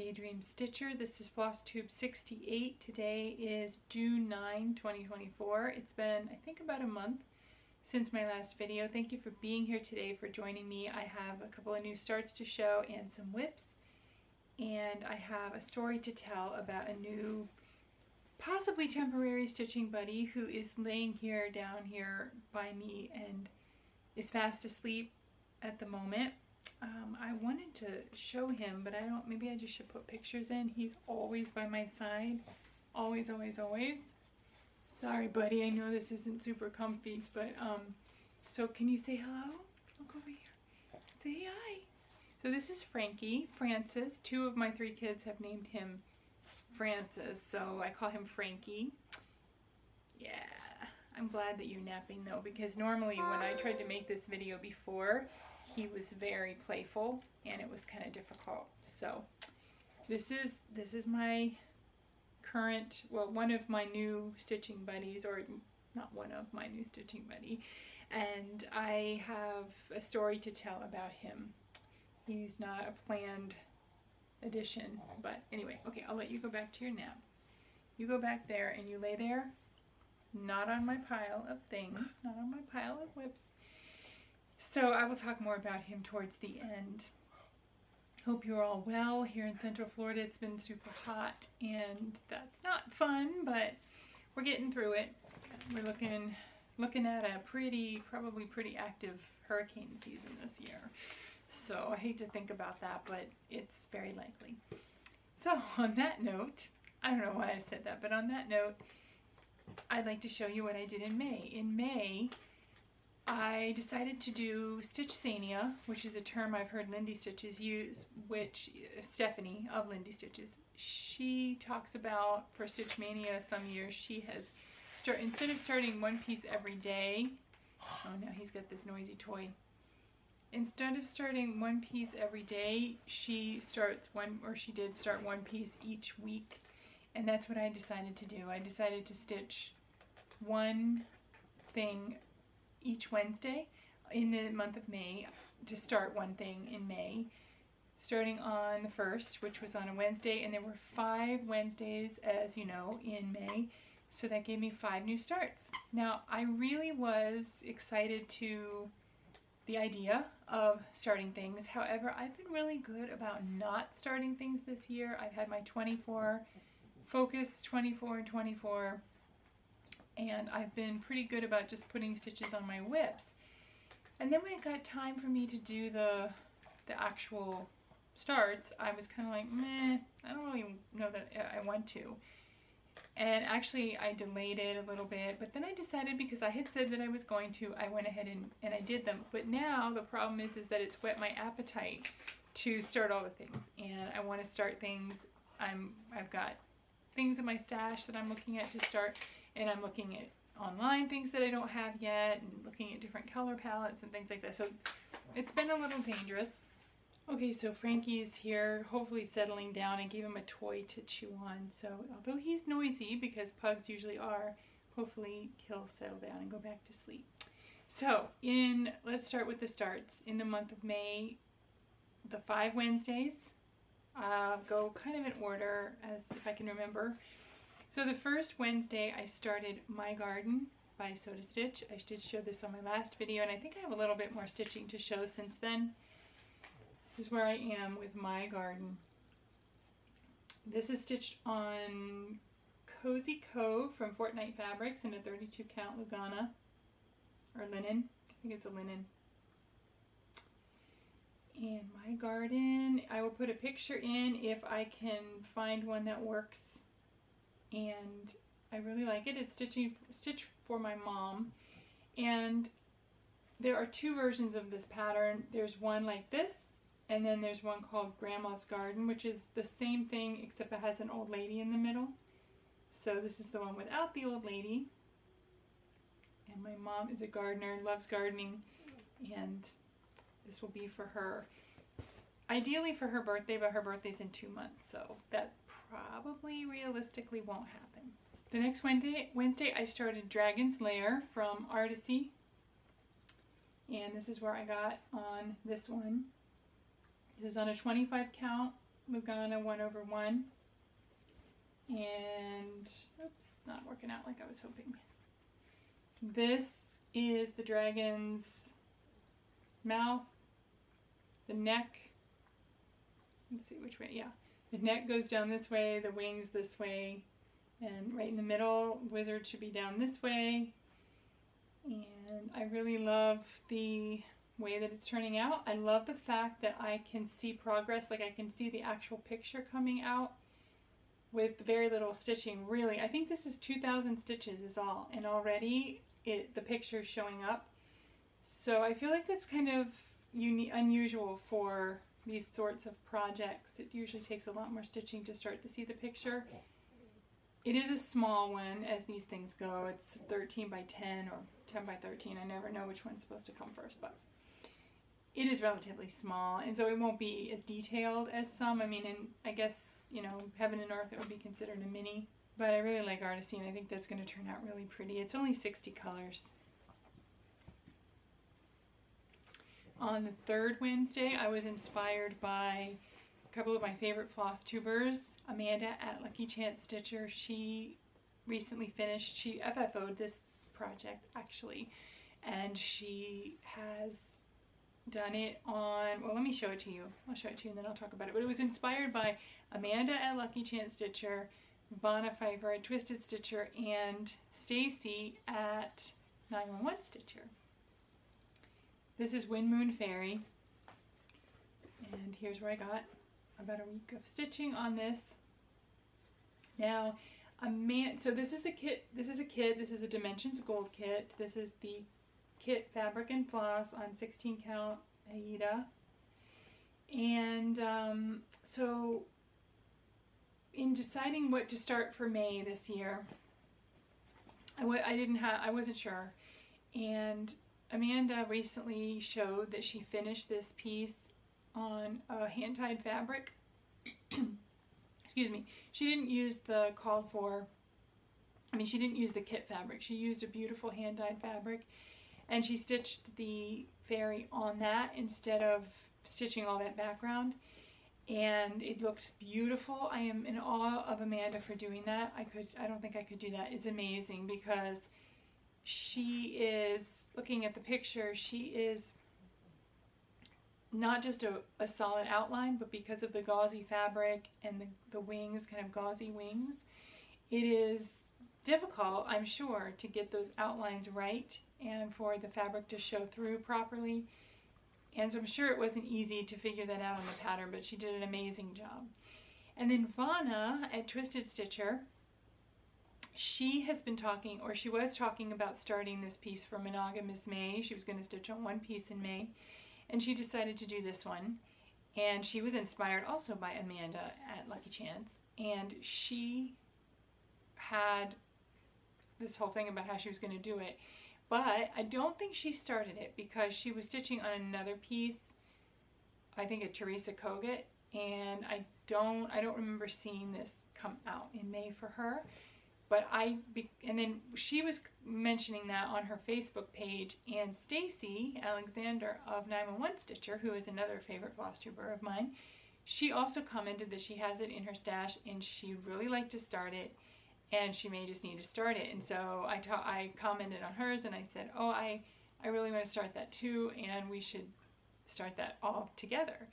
Daydream Stitcher. This is Flosstube 68. Today is June 9, 2024. It's been, I think, about a month since my last video. Thank you for being here today, for joining me. I have a couple of new starts to show and some whips. And I have a story to tell about a new, possibly temporary stitching buddy who is laying here, down here by me, and is fast asleep at the moment. I wanted to show him, but I don't, maybe I just should put pictures in. He's always by my side. Always, always, always. Sorry, buddy, I know this isn't super comfy, but, so can you say hello? Look over here. Say hi. So this is Frankie, Francis. 2 of my 3 kids have named him Francis, so I call him Frankie. Yeah, I'm glad that you're napping though, because normally when I tried to make this video before, he was very playful and it was kind of difficult. So this is my current, well, one of my new stitching buddies, or not one of my new stitching buddy, and I have a story to tell about him. He's not a planned addition, but anyway, okay, I'll let you go back to your nap. You go back there and you lay there, not on my pile of things, not on my pile of whips. So I will talk more about him towards the end. Hope you're all well. Here in Central Florida, it's been super hot, and that's not fun, but we're getting through it. We're looking at a probably pretty active hurricane season this year. So I hate to think about that, but it's very likely. So on that note, I don't know why I said that, but on that note, I'd like to show you what I did in May. In May, I decided to do StitchMaynia, which is a term I've heard Lindy Stitches use, which Stephanie of Lindy Stitches, she talks about for StitchMaynia some years. She has, instead of starting one piece every day, oh now he's got this noisy toy. Instead of starting one piece every day, she did start one piece each week. And that's what I decided to do. I decided to stitch one thing each Wednesday in the month of May, to start one thing in May, starting on the 1st, which was on a Wednesday, and there were 5 Wednesdays, as you know, in May, so that gave me 5 new starts. Now, I really was excited to the idea of starting things. However, I've been really good about not starting things this year. I've had my 24, focus 24 and 24, and I've been pretty good about just putting stitches on my whips. And then when it got time for me to do the actual starts, I was kind of like, meh, I don't really know that I want to. And actually I delayed it a little bit, but then I decided, because I had said that I was going to, I went ahead and I did them. But now the problem is that it's whet my appetite to start all the things, and I want to start things. I've got things in my stash that I'm looking at to start, and I'm looking at online things that I don't have yet, and looking at different color palettes and things like that. So it's been a little dangerous. Okay, so Frankie is here, hopefully settling down. I gave him a toy to chew on, so although he's noisy, because pugs usually are, hopefully he'll settle down and go back to sleep. So let's start with the starts. In the month of May, the 5 Wednesdays, I'll go kind of in order as if I can remember. So the first Wednesday I started My Garden by Sew to Stitch. I did show this on my last video, and I think I have a little bit more stitching to show since then. This is where I am with My Garden. This is stitched on Cozy Cove from Fortnite Fabrics in a 32 count Lugana, or linen. I think it's a linen. And My Garden, I will put a picture in if I can find one that works. And I really like it. It's stitched for my mom. And there are 2 versions of this pattern. There's one like this, and then there's one called Grandma's Garden, which is the same thing except it has an old lady in the middle. So this is the one without the old lady. And my mom is a gardener, loves gardening, and this will be for her. Ideally for her birthday, but her birthday's in 2 months, so that probably realistically won't happen. The next Wednesday I started Dragon's Lair from Artecy. And this is where I got on this one. This is on a 25 count Lugana 1/1. And, oops, it's not working out like I was hoping. This is the dragon's mouth, the neck. Let's see which way, yeah. The neck goes down this way, the wings this way, and right in the middle, wizard should be down this way. And I really love the way that it's turning out. I love the fact that I can see progress, like I can see the actual picture coming out with very little stitching. Really, I think this is 2,000 stitches is all, and already the picture is showing up. So I feel like that's kind of unusual for these sorts of projects. It usually takes a lot more stitching to start to see the picture. It is a small one as these things go. It's 13 by 10 or 10 by 13. I never know which one's supposed to come first, but it is relatively small, and so it won't be as detailed as some. I mean, I guess, you know, Heaven and Earth, it would be considered a mini, but I really like Artecy, and I think that's going to turn out really pretty. It's only 60 colors. On the third Wednesday, I was inspired by a couple of my favorite Flosstubers. Amanda at Lucky Chance Stitcher, she recently finished, she FFO'd this project actually, and she has done it on, well, let me show it to you. I'll show it to you and then I'll talk about it. But it was inspired by Amanda at Lucky Chance Stitcher, Pfeiffer at Twisted Stitcher, and Stacy at 911 Stitcher. This is Wind Moon Fairy, and here's where I got about a week of stitching on this. Now, so this is the kit. This is a kit. This is a Dimensions Gold kit. This is the kit Fabric and Floss on 16 count Aida. And so in deciding what to start for May this year, I wasn't sure. And Amanda recently showed that she finished this piece on a hand-tied fabric. Excuse me. She didn't use the called for, she didn't use the kit fabric. She used a beautiful hand-dyed fabric, and she stitched the fairy on that instead of stitching all that background, and it looks beautiful. I am in awe of Amanda for doing that. I don't think I could do that. It's amazing because she is, looking at the picture, she is not just a solid outline, but because of the gauzy fabric and the wings, kind of gauzy wings, it is difficult, I'm sure, to get those outlines right and for the fabric to show through properly. And so I'm sure it wasn't easy to figure that out on the pattern, but she did an amazing job. And then Vanna at Twisted Stitcher, she has been talking, or she was talking about starting this piece for Monogamous May. She was going to stitch on one piece in May, and she decided to do this one. And she was inspired also by Amanda at Lucky Chance, and she had this whole thing about how she was going to do it. But I don't think she started it because she was stitching on another piece, I think a Teresa Kogut, and I don't remember seeing this come out in May for her. But and then she was mentioning that on her Facebook page, and Stacy Alexander of 911 Stitcher, who is another favorite Flosstuber of mine, she also commented that she has it in her stash and she'd really like to start it, and she may just need to start it. And so I commented on hers and I said, oh, I really want to start that too, and we should start that all together.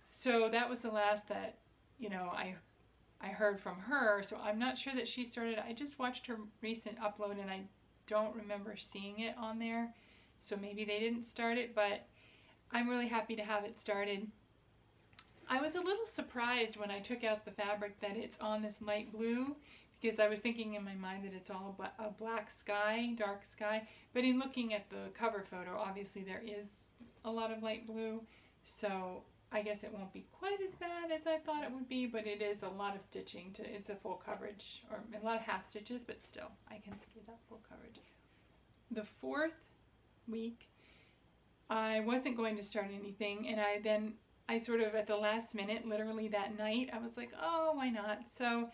So that was the last that, you know, I heard from her, so I'm not sure that she started. I just watched her recent upload and I don't remember seeing it on there, so maybe they didn't start it, but I'm really happy to have it started. I was a little surprised when I took out the fabric that it's on this light blue, because I was thinking in my mind that it's all a black sky, dark sky, but in looking at the cover photo, obviously there is a lot of light blue, so I guess it won't be quite as bad as I thought it would be, but it is a lot of stitching. It's a full coverage, or a lot of half stitches, but still, I consider that full coverage. The fourth week, I wasn't going to start anything, and I sort of at the last minute, literally that night, I was like, oh, why not? So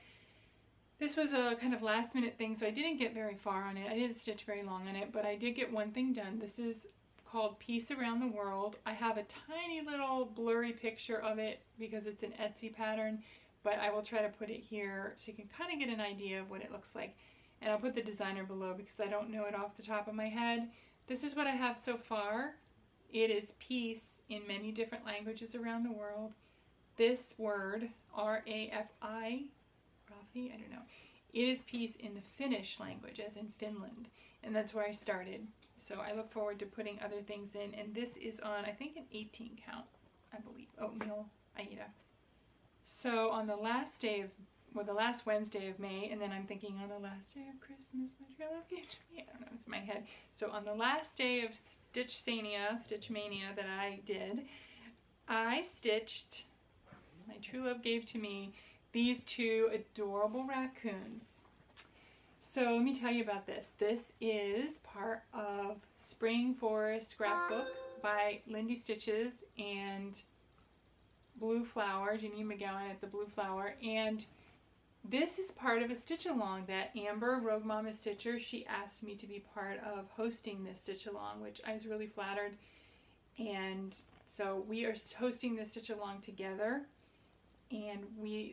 this was a kind of last minute thing, so I didn't get very far on it. I didn't stitch very long on it, but I did get one thing done. This is called Peace Around the World. I have a tiny little blurry picture of it because it's an Etsy pattern, but I will try to put it here so you can kind of get an idea of what it looks like. And I'll put the designer below because I don't know it off the top of my head. This is what I have so far. It is peace in many different languages around the world. This word, R-A-F-I, Rafi, I don't know. It is peace in the Finnish language, as in Finland. And that's where I started. So I look forward to putting other things in. And this is on, I think, an 18 count, I believe. Oatmeal, Aida. So on the last day of, well, the last Wednesday of May, and then I'm thinking on the last day of Christmas, my true love gave to me. I don't know, it's in my head. So on the last day of StitchMaynia that I did, I stitched, my true love gave to me, these two adorable raccoons. So let me tell you about this. This is part of Spring Forest Scrapbook by Lindy Stitches and Blue Flower, Jeanine McGowan at the Blue Flower. And this is part of a stitch along that Amber, Rogue Mama Stitcher, she asked me to be part of hosting this stitch along, which I was really flattered. And so we are hosting this stitch along together. And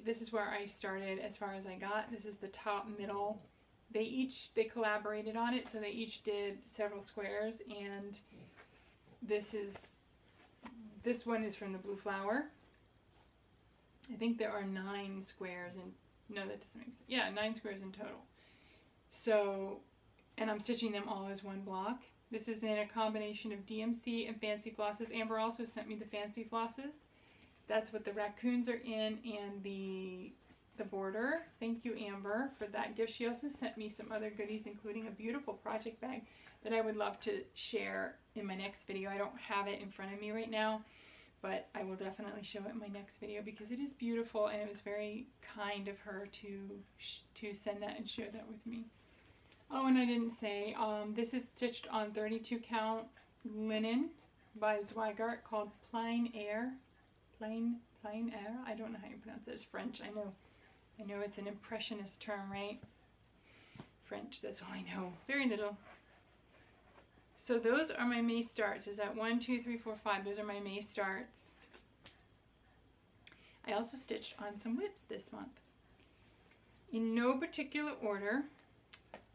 this is where I started as far as I got. This is the top middle. They collaborated on it, so they each did several squares, and this one is from the Blue Flower. I think there are 9 squares, and no, that doesn't make sense. Yeah, 9 squares in total. So, and I'm stitching them all as one block. This is in a combination of DMC and fancy flosses. Amber also sent me the fancy flosses. That's what the raccoons are in, and the border. Thank you, Amber, for that gift. She also sent me some other goodies, including a beautiful project bag that I would love to share in my next video. I don't have it in front of me right now, but I will definitely show it in my next video because it is beautiful, and it was very kind of her to send that and share that with me. Oh, and I didn't say, this is stitched on 32 count linen by Zweigart called Plein Air. Plein Air? I don't know how you pronounce it. It's French, I know. I know it's an impressionist term, right? French, that's all I know. Very little. So those are my May starts. Is that 1, 2, 3, 4, 5? Those are my May starts. I also stitched on some whips this month. In no particular order.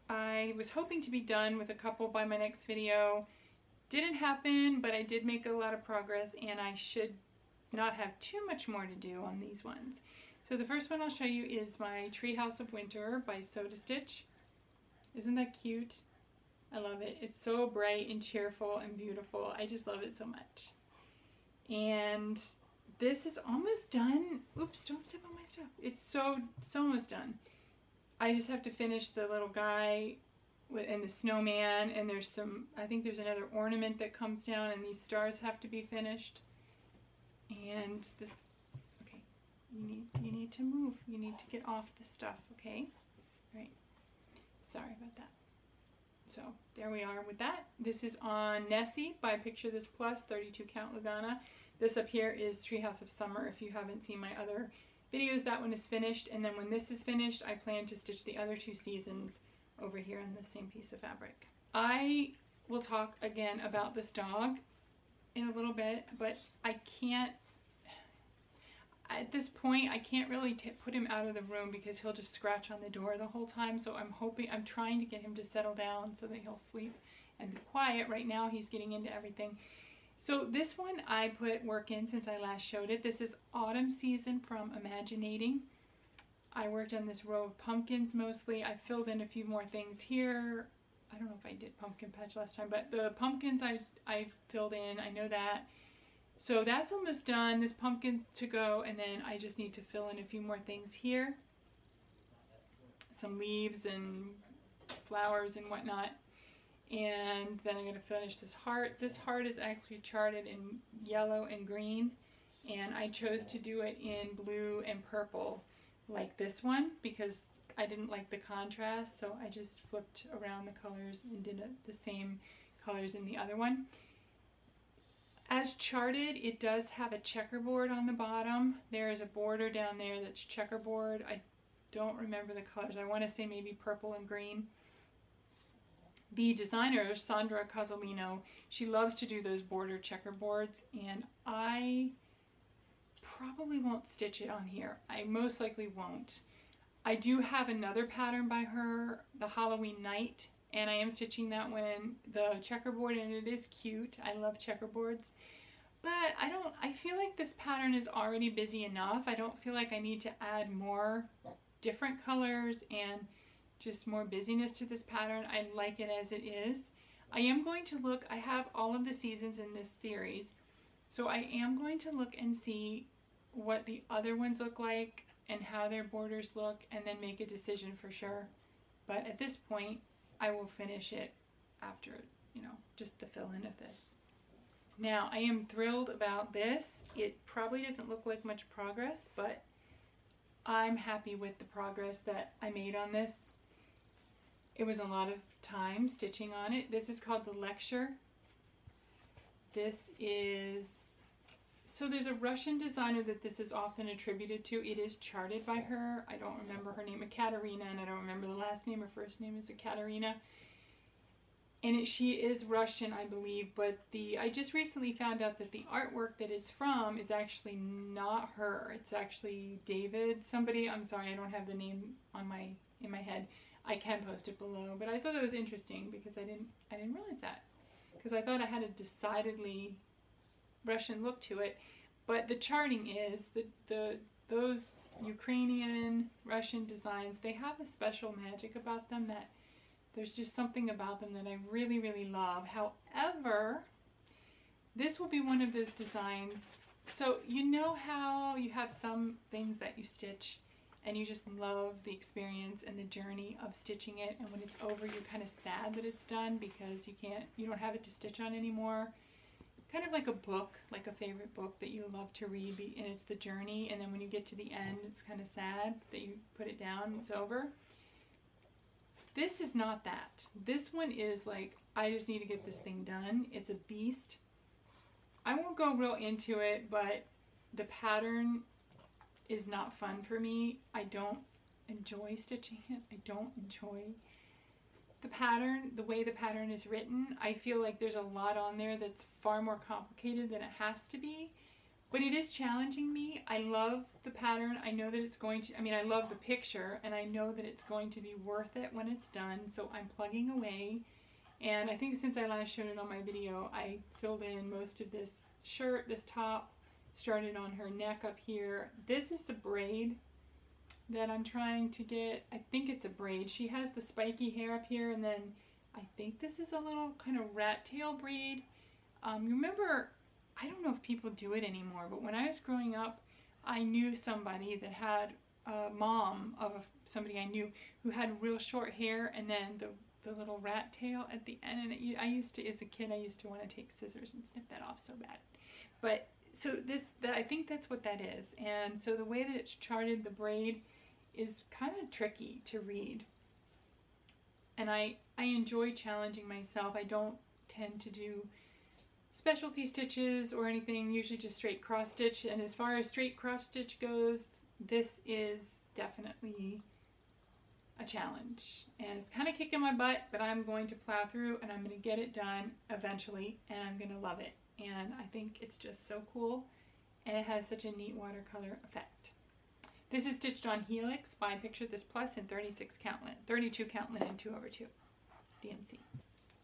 I was hoping to be done with a couple by my next video. Didn't happen, but I did make a lot of progress, and I should not have too much more to do on these ones. So the first one I'll show you is my Treehouse of Winter by Sew to Stitch. Isn't that cute? I love it. It's so bright and cheerful and beautiful. I just love it so much. And this is almost done. Oops, don't step on my stuff. It's so almost done. I just have to finish the little guy and the snowman, and there's some, I think there's another ornament that comes down, and these stars have to be finished. And this, okay, you need to move. You need to get off the stuff, okay? All right. Sorry about that. So there we are with that. This is on Nessie by Picture This Plus, 32 count Lugana. This up here is Treehouse of Summer. If you haven't seen my other videos, that one is finished. And then when this is finished, I plan to stitch the other 2 seasons over here on the same piece of fabric. I will talk again about this dog in a little bit, but I can't, at this point, I can't really put him out of the room because he'll just scratch on the door the whole time. So I'm trying to get him to settle down so that he'll sleep and be quiet. Right now he's getting into everything. So this one I put work in since I last showed it. This is Autumn Season from Imaginating. I worked on this row of pumpkins mostly. I filled in a few more things here. I don't know if I did pumpkin patch last time, but the pumpkins I filled in, I know that. So that's almost done. This pumpkin's to go, and then I just need to fill in a few more things here. Some leaves and flowers and whatnot. And then I'm going to finish this heart. This heart is actually charted in yellow and green, and I chose to do it in blue and purple like this one because I didn't like the contrast, so I just flipped around the colors and did the same colors in the other one. As charted, it does have a checkerboard on the bottom. There is a border down there that's checkerboard. I don't remember the colors. I want to say maybe purple and green. The designer, Sandra Casalino, she loves to do those border checkerboards, and I probably won't stitch it on here. I most likely won't. I do have another pattern by her, the Halloween Night, and I am stitching that one, the checkerboard, and it is cute. I love checkerboards. But I feel like this pattern is already busy enough. I don't feel like I need to add more different colors and just more busyness to this pattern. I like it as it is. I am going to look, I have all of the seasons in this series, so I am going to look and see what the other ones look like and how their borders look, and then make a decision for sure. But at this point, I will finish it after, you know, just the fill in of this. Now, I am thrilled about this. It probably doesn't look like much progress, but I'm happy with the progress that I made on this. It was a lot of time stitching on it. This is called the Lecture. This is, so there's a Russian designer that this is often attributed to. It is charted by her. I don't remember her name, Ekaterina, and I don't remember the last name. Her first name is Ekaterina. And she is Russian, I believe, but I just recently found out that the artwork that it's from is actually not her. It's actually David, somebody. I'm sorry, I don't have the name in my head. I can post it below, but I thought that was interesting because I didn't realize that, because I thought I had a decidedly Russian look to it. But the charting is those Ukrainian Russian designs, they have a special magic about them that there's just something about them that I really, really love. However, this will be one of those designs. So you know how you have some things that you stitch and you just love the experience and the journey of stitching it, and when it's over you're kind of sad that it's done because you don't have it to stitch on anymore. Kind of like a book, like a favorite book that you love to read, and it's the journey, and then when you get to the end it's kind of sad that you put it down, it's over. This is not that. This one is like, I just need to get this thing done. It's a beast. I won't go real into it, but the pattern is not fun for me. I don't enjoy stitching it. I don't enjoy the pattern, the way the pattern is written. I feel like there's a lot on there that's far more complicated than it has to be. But it is challenging me. I love the pattern. I know that it's going to, I love the picture, and I know that it's going to be worth it when it's done. So I'm plugging away. And I think since I last showed it on my video, I filled in most of this shirt, this top, started on her neck up here. This is the braid that I'm trying to get. I think it's a braid. She has the spiky hair up here, and then I think this is a little kind of rat tail braid. Remember, I don't know if people do it anymore, but when I was growing up, I knew somebody that had a mom of somebody I knew who had real short hair, and then the little rat tail at the end. And I used to, as a kid, I used to want to take scissors and snip that off so bad. But so I think that's what that is. And so the way that it's charted, the braid, is kind of tricky to read. And I enjoy challenging myself. I don't tend to do specialty stitches or anything, usually just straight cross stitch. And as far as straight cross stitch goes, this is definitely a challenge, and it's kind of kicking my butt, but I'm going to plow through and I'm going to get it done eventually, and I'm going to love it. And I think it's just so cool, and it has such a neat watercolor effect. This is stitched on Helix by Picture This Plus in 32 count linen 2/2 DMC.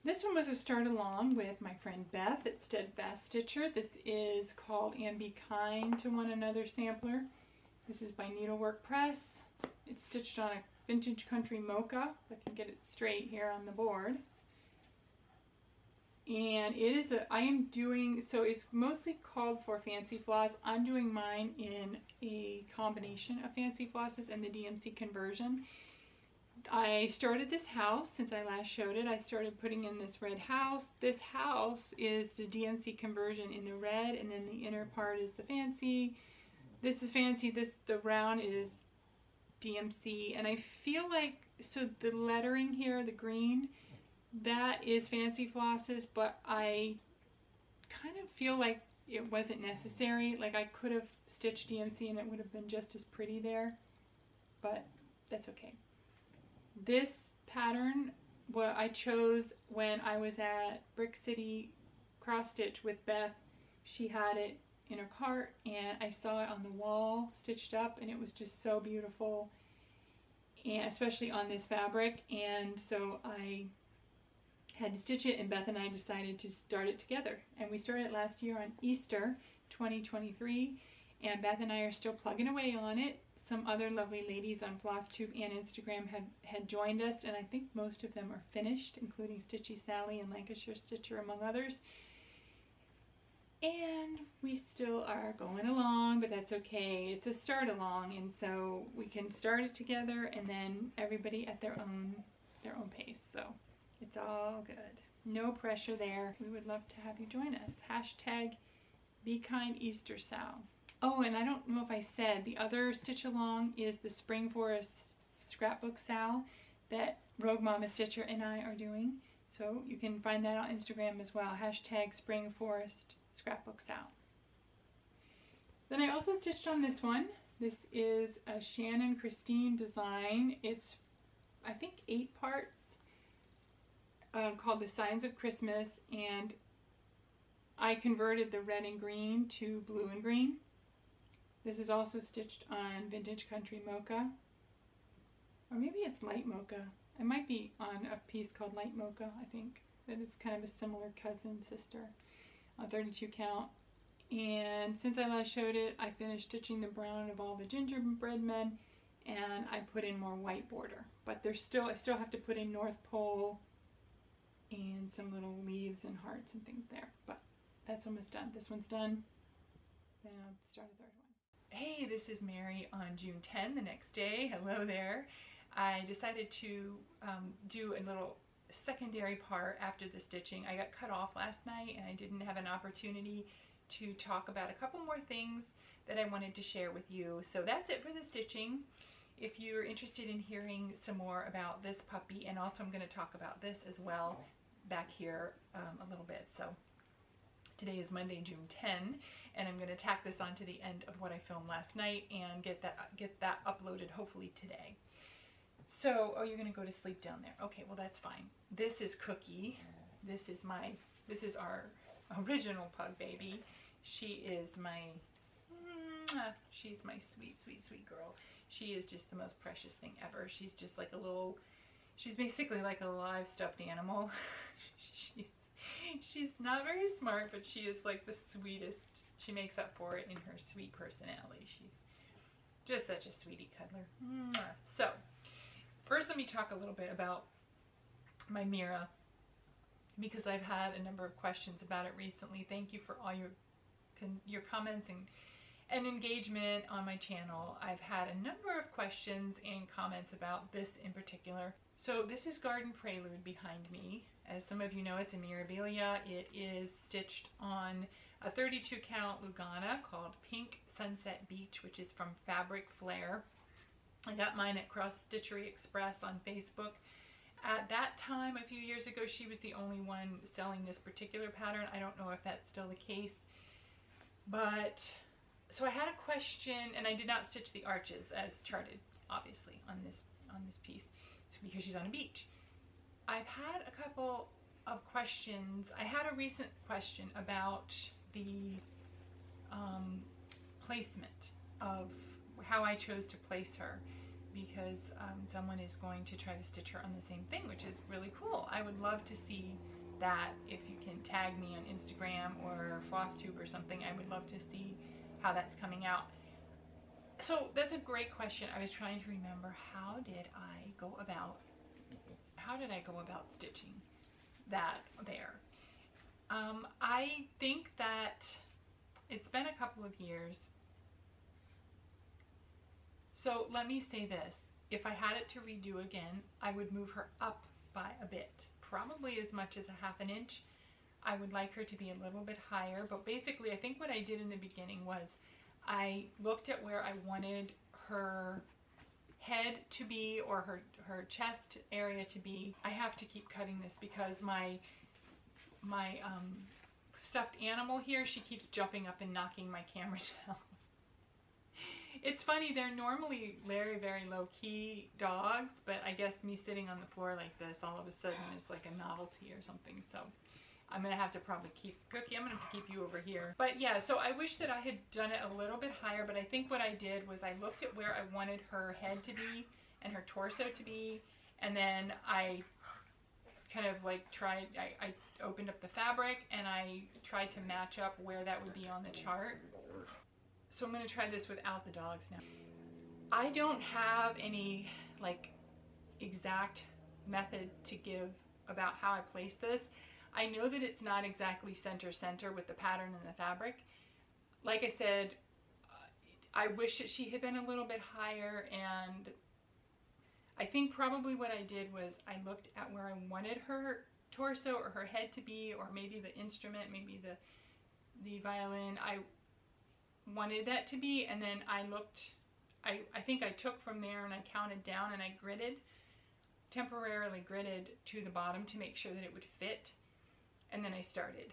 This one was a start along with my friend Beth at Steadfast Stitcher. This is called And Be Kind to One Another sampler. This is by Needlework Press. It's stitched on a Vintage Country Mocha. If I can get it straight here on the board. And it is so it's mostly called for Fancy Floss. I'm doing mine in a combination of Fancy Flosses and the DMC conversion. I started this house, since I last showed it, I started putting in this red house. This house is the DMC conversion in the red, and then the inner part is the Fancy. This is Fancy, the round is DMC, and I feel like, so the lettering here, the green, that is Fancy Flosses, but I kind of feel like it wasn't necessary. Like I could have stitched DMC and it would have been just as pretty there, but that's okay. This pattern what I chose when I was at Brick City Cross Stitch with Beth. She had it in her cart and I saw it on the wall stitched up, and it was just so beautiful, and especially on this fabric. And so I had to stitch it, and Beth and I decided to start it together, and we started it last year on Easter 2023, and Beth and I are still plugging away on it. Some other lovely ladies on Flosstube and Instagram had joined us, and I think most of them are finished, including Stitchy Sally and Lancashire Stitcher, among others. And we still are going along, but that's okay. It's a start along, and so we can start it together, and then everybody at their own pace. So it's all good. No pressure there. We would love to have you join us. Hashtag Be Kind Easter Sal. Oh, and I don't know if I said, the other stitch along is the Spring Forest Scrapbook Sal that Rogue Mama Stitcher and I are doing. So you can find that on Instagram as well. Hashtag Spring Forest Scrapbook Sal. Then I also stitched on this one. This is a Shannon Christine design. It's, I think, 8 parts, called The Signs of Christmas, and I converted the red and green to blue and green. This is also stitched on Vintage Country Mocha, or maybe it's Light Mocha. It might be on a piece called Light Mocha, I think. That is kind of a similar cousin sister, on 32 count. And since I last showed it, I finished stitching the brown of all the gingerbread men, and I put in more white border. But there's still, I still have to put in North Pole and some little leaves and hearts and things there. But that's almost done. This one's done. Then I'll start a third one. Hey, this is Mary on June 10, the next day. Hello there. I decided to do a little secondary part after the stitching. I got cut off last night and I didn't have an opportunity to talk about a couple more things that I wanted to share with you. So that's it for the stitching. If you're interested in hearing some more about this puppy, and also I'm going to talk about this as well back here a little bit. So today is Monday, June 10, and I'm going to tack this on to the end of what I filmed last night and get that uploaded hopefully today. So, oh, you're going to go to sleep down there. Okay, well that's fine. This is Cookie. This is our original pug baby. She's my sweet, sweet, sweet girl. She is just the most precious thing ever. She's just like a little, she's basically like a live stuffed animal. She's not very smart, but she is like the sweetest. She makes up for it in her sweet personality. She's just such a sweetie cuddler. So, first let me talk a little bit about my Mira, because I've had a number of questions about it recently. Thank you for all your comments and engagement on my channel. I've had a number of questions and comments about this in particular. So this is Garden Prelude behind me. As some of you know, it's a Mirabilia. It is stitched on a 32 count Lugana called Pink Sunset Beach, which is from Fabric Flair. I got mine at Cross Stitchery Express on Facebook. At that time, a few years ago, she was the only one selling this particular pattern. I don't know if that's still the case. But, so I had a question, and I did not stitch the arches as charted, obviously, on this piece, because she's on a beach. I've had a couple of questions. I had a recent question about the placement of how I chose to place her, because someone is going to try to stitch her on the same thing, which is really cool. I would love to see that. If you can tag me on Instagram or Flosstube or something, I would love to see how that's coming out. So that's a great question. I was trying to remember, how did I go about stitching that there? I think that it's been a couple of years. So let me say this. If I had it to redo again, I would move her up by a bit, probably as much as a ½ inch. I would like her to be a little bit higher, but basically I think what I did in the beginning was I looked at where I wanted her head to be, or her chest area to be. I have to keep cutting this because my stuffed animal here, she keeps jumping up and knocking my camera down. It's funny, they're normally very, very low-key dogs, but I guess me sitting on the floor like this, all of a sudden it's like a novelty or something. So I'm gonna have to probably keep, Cookie, I'm gonna have to keep you over here. But yeah, so I wish that I had done it a little bit higher, but I think what I did was I looked at where I wanted her head to be and her torso to be, and then I kind of like tried, I opened up the fabric and I tried to match up where that would be on the chart. So I'm going to try this without the dogs now. I don't have any like exact method to give about how I place this. I know that it's not exactly center with the pattern and the fabric. Like I said, I wish that she had been a little bit higher, and I think probably what I did was I looked at where I wanted her torso or her head to be, or maybe the instrument, maybe the violin. I wanted that to be, and then I looked, I think I took from there and I counted down and I temporarily gridded to the bottom to make sure that it would fit, and then I started.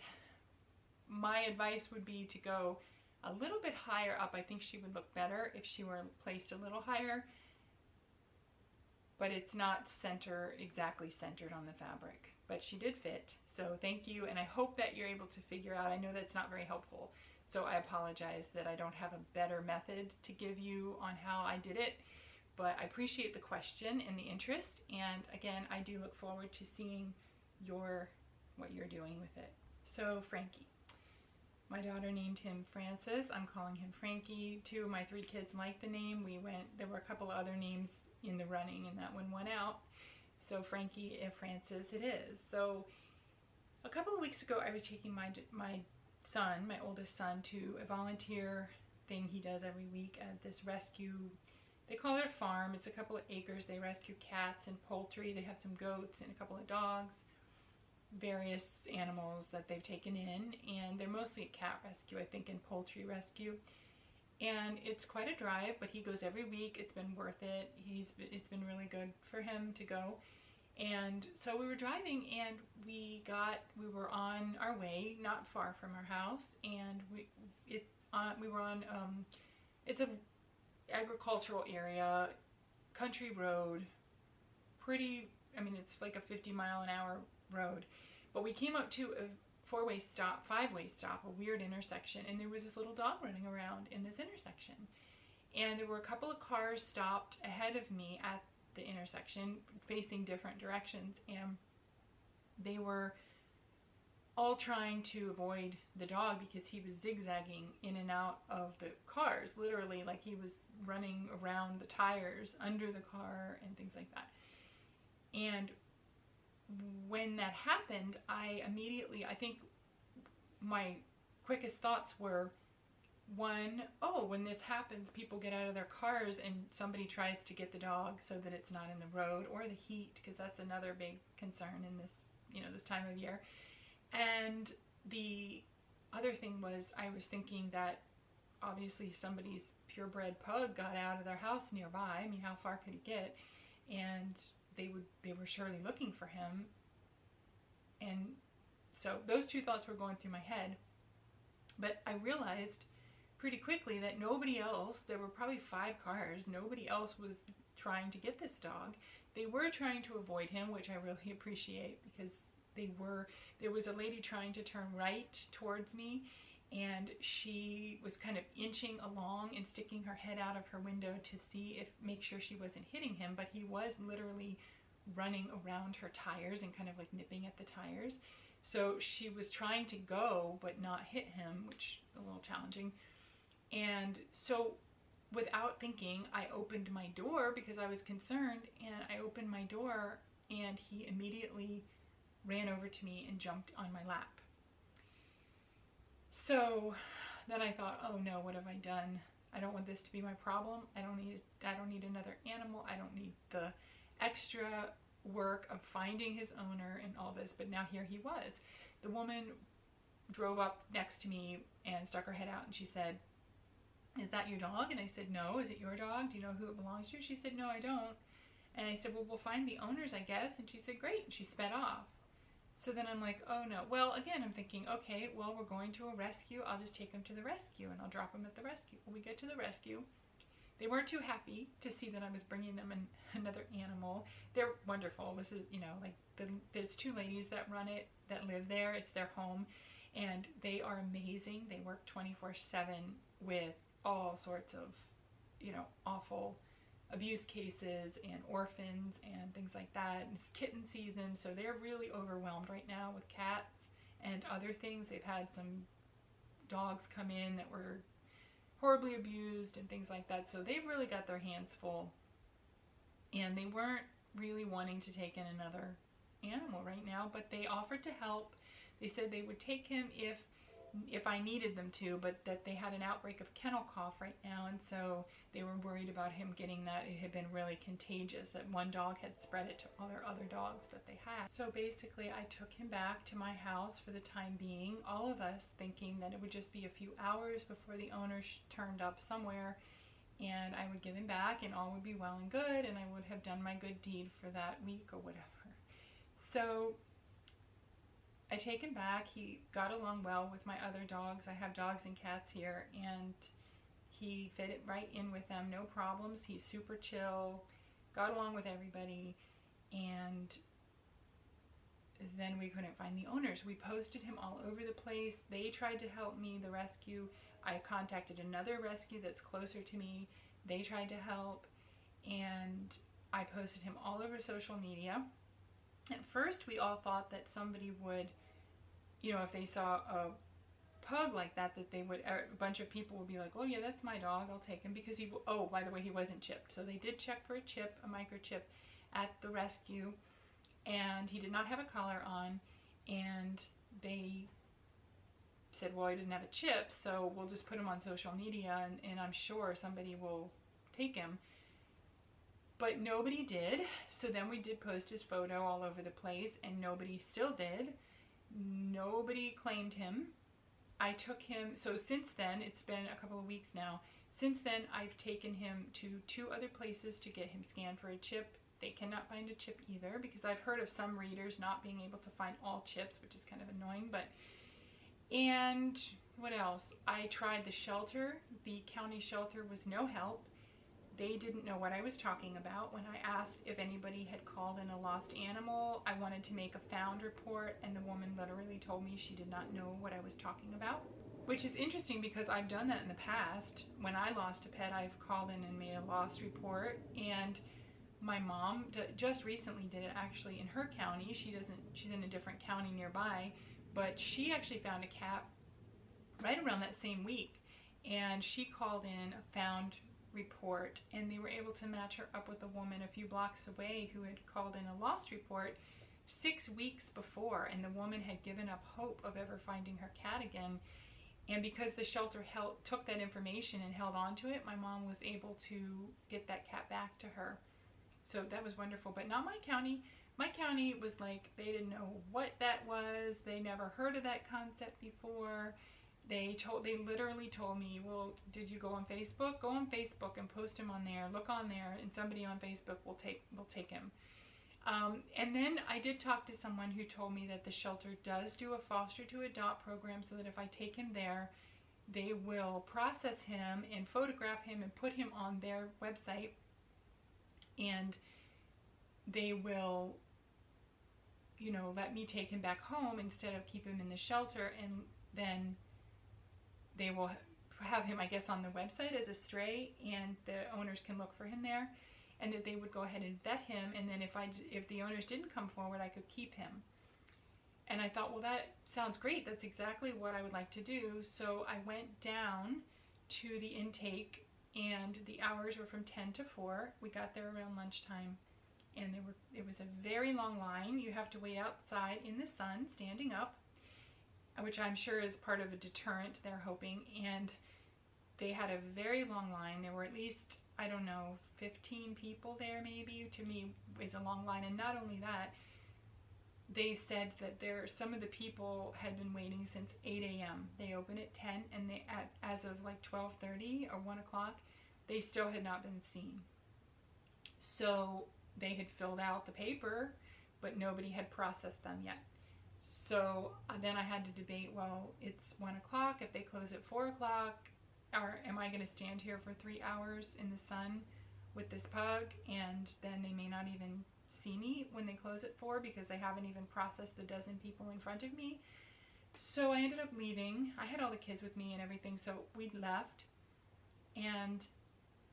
My advice would be to go a little bit higher up. I think she would look better if she were placed a little higher, but it's not exactly centered on the fabric, but she did fit. So thank you, and I hope that you're able to figure out. I know that's not very helpful, so I apologize that I don't have a better method to give you on how I did it, but I appreciate the question and the interest, and again, I do look forward to seeing what you're doing with it. So Frankie. My daughter named him Francis. I'm calling him Frankie. 2 of my 3 kids liked the name. There were a couple of other names in the running, and that one went out. So Frankie and Francis it is. So a couple of weeks ago, I was taking my son, my oldest son, to a volunteer thing he does every week at this rescue. They call it a farm. It's a couple of acres. They rescue cats and poultry. They have some goats and a couple of dogs, various animals that they've taken in, and they're mostly a cat rescue, I think, and poultry rescue. And it's quite a drive, but he goes every week. It's been worth it. It's been really good for him to go. And so we were driving, and we were on our way, not far from our house, and we were on it's a agricultural area, country road, pretty. I mean, it's like a 50-mile-an-hour road, but we came up to a 5-way stop, a weird intersection, and there was this little dog running around in this intersection, and there were a couple of cars stopped ahead of me at the intersection facing different directions, and they were all trying to avoid the dog because he was zigzagging in and out of the cars, literally, like he was running around the tires under the car and things like that. And when that happened, I think my quickest thoughts were, one, oh, when this happens, people get out of their cars and somebody tries to get the dog so that it's not in the road, or the heat, because that's another big concern in this, this time of year. And the other thing was, I was thinking that obviously somebody's purebred pug got out of their house nearby. I mean, how far could he get? And they were surely looking for him. And so those 2 thoughts were going through my head. But I realized pretty quickly that nobody else, there were probably 5 cars, nobody else was trying to get this dog. They were trying to avoid him, which I really appreciate, because there was a lady trying to turn right towards me, and she was kind of inching along and sticking her head out of her window to make sure she wasn't hitting him, but he was literally running around her tires and kind of like nipping at the tires. So she was trying to go but not hit him, which is a little challenging. And so without thinking, I opened my door because I was concerned, and I opened my door and he immediately ran over to me and jumped on my lap. So then I thought, oh no, what have I done? I don't want this to be my problem. I don't need another animal. I don't need the extra work of finding his owner and all this. But now here he was. The woman drove up next to me and stuck her head out, and she said, "Is that your dog?" And I said, "No." "Is it your dog? Do you know who it belongs to?" She said, "No, I don't." And I said, "Well, we'll find the owners, I guess." And she said, "Great." And she sped off. So then I'm like, oh no. Well, again, I'm thinking, okay, well, we're going to a rescue. I'll just take him to the rescue and I'll drop him at the rescue. When we get to the rescue, They weren't too happy to see that I was bringing them another animal. They're wonderful. This is, you know, like there's two ladies that run it, that live there. It's their home, and they are amazing. They work 24/7 with all sorts of, you know, awful abuse cases and orphans and things like that. And it's kitten season, so they're really overwhelmed right now with cats and other things. They've had some dogs come in that were horribly abused and things like that, so they've really got their hands full, and they weren't really wanting to take in another animal right now, but they offered to help. They said they would take him if I needed them to, but that they had an outbreak of kennel cough right now, and so they were worried about him getting that. It had been really contagious, that one dog had spread it to other dogs that they had. So basically I took him back to my house for the time being, all of us thinking that it would just be a few hours before the owner turned up somewhere, and I would give him back and all would be well and good, and I would have done my good deed for that week or whatever. So I take him back. He got along well with my other dogs. I have dogs and cats here, and he fit it right in with them, no problems. He's super chill, got along with everybody, and then we couldn't find the owners. We posted him all over the place. They tried to help me, the rescue. I contacted another rescue that's closer to me. They tried to help, and I posted him all over social media. At first, we all thought that somebody would, you know, if they saw a pug like that, that they would, a bunch of people would be like, oh yeah, that's my dog, I'll take him, because he, oh, by the way, he wasn't chipped. So they did check for a chip, a microchip at the rescue, and he did not have a collar on, and they said, well, he doesn't have a chip, so we'll just put him on social media, and I'm sure somebody will take him. But nobody did. So then we did post his photo all over the place, and nobody still did. Nobody claimed him. I took him, so since then, it's been a couple of weeks now, since then I've taken him to 2 other places to get him scanned for a chip. They cannot find a chip either, because I've heard of some readers not being able to find all chips, which is kind of annoying. But, and what else? I tried the shelter. The county shelter was no help. They didn't know what I was talking about. When I asked if anybody had called in a lost animal, I wanted to make a found report, and the woman literally told me she did not know what I was talking about. Which is interesting, because I've done that in the past. When I lost a pet, I've called in and made a lost report, and my mom just recently did it actually in her county. She's in a different county nearby, but she actually found a cat right around that same week, and she called in a found report, and they were able to match her up with a woman a few blocks away who had called in a lost report 6 weeks before, and the woman had given up hope of ever finding her cat again. And because the shelter took that information and held on to it, my mom was able to get that cat back to her. So that was wonderful. But not my county. My county was like, they didn't know what that was. They never heard of that concept before. They literally told me, well, did you go on Facebook? Go on Facebook and post him on there. Look on there, and somebody on Facebook will take him. And then I did talk to someone who told me that the shelter does do a foster to adopt program, so that if I take him there, they will process him and photograph him and put him on their website, and they will, you know, let me take him back home instead of keep him in the shelter, and then they will have him, I guess, on the website as a stray, and the owners can look for him there, and that they would go ahead and vet him, and then if the owners didn't come forward, I could keep him. And I thought, well, that sounds great. That's exactly what I would like to do. So I went down to the intake, and the hours were from 10 to 4. We got there around lunchtime, and it was a very long line. You have to wait outside in the sun, standing up, which I'm sure is part of a deterrent, they're hoping. And they had a very long line. There were at least, I don't know, 15 people there maybe. To me, is a long line. And not only that, they said that some of the people had been waiting since 8 a.m. They open at 10, and as of like 12:30 or 1 o'clock, they still had not been seen. So they had filled out the paper, but nobody had processed them yet. So then I had to debate, well, it's 1 o'clock. If they close at 4 o'clock, or am I going to stand here for 3 hours in the sun with this pug, and then they may not even see me when they close at 4 because they haven't even processed the dozen people in front of me. So I ended up leaving. I had all the kids with me and everything, so we'd left. And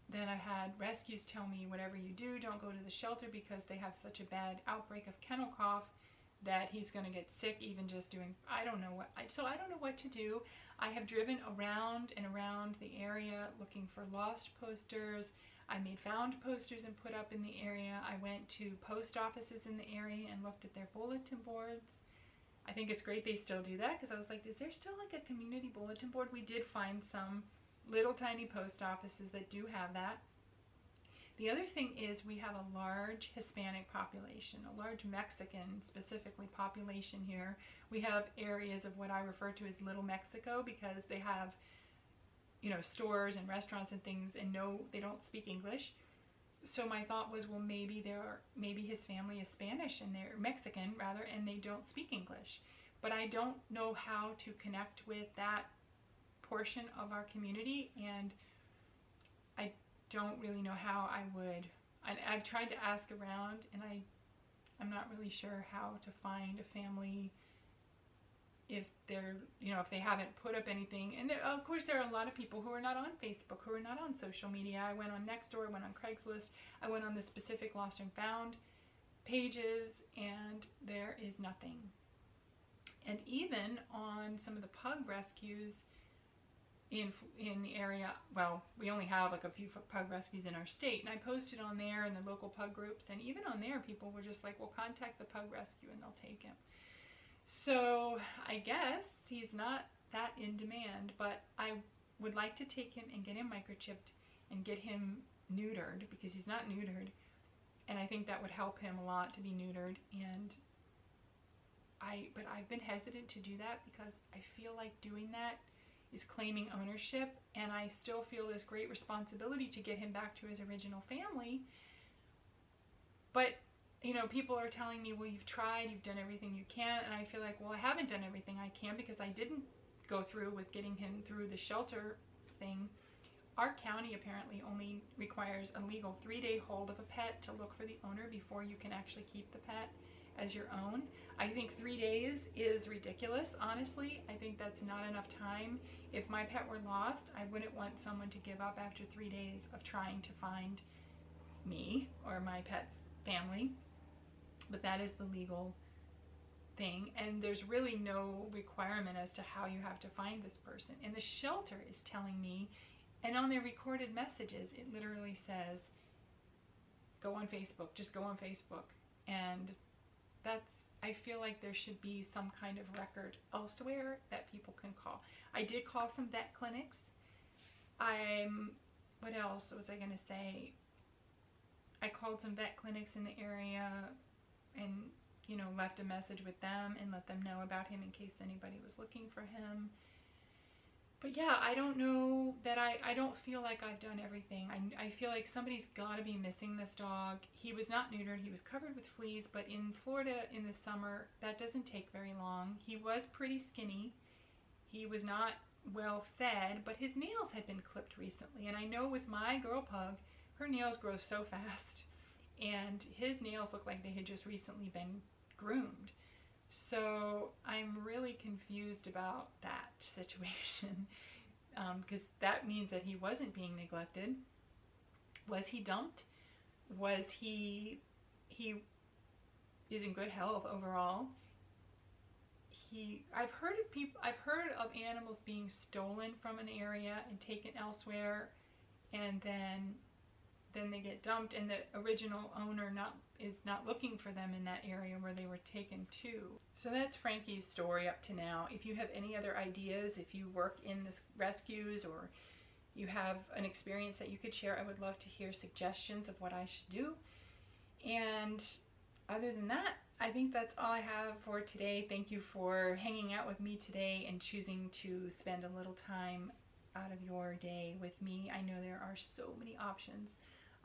then I had rescues tell me, whatever you do, don't go to the shelter because they have such a bad outbreak of kennel cough that he's going to get sick even just doing, I don't know what to do. I have driven around and around the area looking for lost posters. I made found posters and put up in the area. I went to post offices in the area and looked at their bulletin boards. I think it's great they still do that, because I was like, is there still like a community bulletin board? We did find some little tiny post offices that do have that. The other thing is we have a large Hispanic population, a large Mexican specifically population here. We have areas of what I refer to as Little Mexico because they have, you know, stores and restaurants and things, and no, they don't speak English. So my thought was, well, maybe his family is Spanish and they're Mexican rather, and they don't speak English. But I don't know how to connect with that portion of our community, and I don't really know how I would. I've tried to ask around, and I'm not really sure how to find a family if they're, you know, if they haven't put up anything. And there, of course, there are a lot of people who are not on Facebook, who are not on social media. I went on Nextdoor, I went on Craigslist, I went on the specific Lost and Found pages, and there is nothing. And even on some of the pug rescues in the area, well, we only have like a few pug rescues in our state, and I posted on there in the local pug groups, and even on there people were just like, well, contact the pug rescue and they'll take him. So I guess he's not that in demand, but I would like to take him and get him microchipped and get him neutered, because he's not neutered, and I think that would help him a lot to be neutered. And but I've been hesitant to do that because I feel like doing that is claiming ownership, and I still feel this great responsibility to get him back to his original family. But you know, people are telling me, well, you've tried, you've done everything you can, and I feel like, well, I haven't done everything I can because I didn't go through with getting him through the shelter thing. Our county apparently only requires a legal 3-day hold of a pet to look for the owner before you can actually keep the pet as your own. I think 3 days is ridiculous, honestly. I think that's not enough time. If my pet were lost, I wouldn't want someone to give up after 3 days of trying to find me or my pet's family. But that is the legal thing, and there's really no requirement as to how you have to find this person. And the shelter is telling me, and on their recorded messages, it literally says, go on Facebook, just go on Facebook. And that's, I feel like there should be some kind of record elsewhere that people can call. I did call some vet clinics. What else was I going to say? I called some vet clinics in the area and, you know, left a message with them and let them know about him in case anybody was looking for him. But yeah, I don't know that I don't feel like I've done everything. I feel like somebody's got to be missing this dog. He was not neutered. He was covered with fleas, but in Florida in the summer, that doesn't take very long. He was pretty skinny. He was not well fed, but his nails had been clipped recently. And I know with my girl pug, her nails grow so fast, and his nails look like they had just recently been groomed. So I'm really confused about that situation, because that means that he wasn't being neglected. Was he dumped? Was he is in good health overall? I've heard of animals being stolen from an area and taken elsewhere, and then they get dumped, and the original owner is not looking for them in that area where they were taken to. So that's Frankie's story up to now. If you have any other ideas, if you work in this rescues, or you have an experience that you could share, I would love to hear suggestions of what I should do. And other than that, I think that's all I have for today. Thank you for hanging out with me today and choosing to spend a little time out of your day with me. I know there are so many options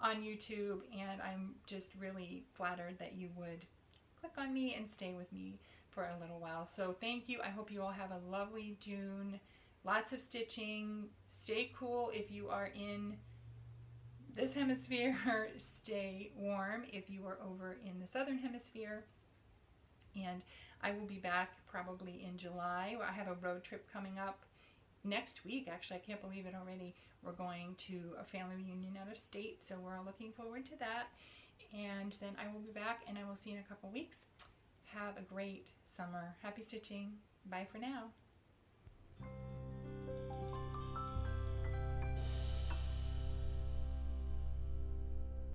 on YouTube, and I'm just really flattered that you would click on me and stay with me for a little while. So thank you. I hope you all have a lovely June lots of stitching. Stay cool if you are in this hemisphere. Stay warm if you are over in the southern hemisphere. And I will be back probably in July. I have a road trip coming up next week. Actually, I can't believe it already. We're going to a family reunion out of state, so we're all looking forward to that. And then I will be back, and I will see you in a couple weeks. Have a great summer. Happy stitching. Bye for now.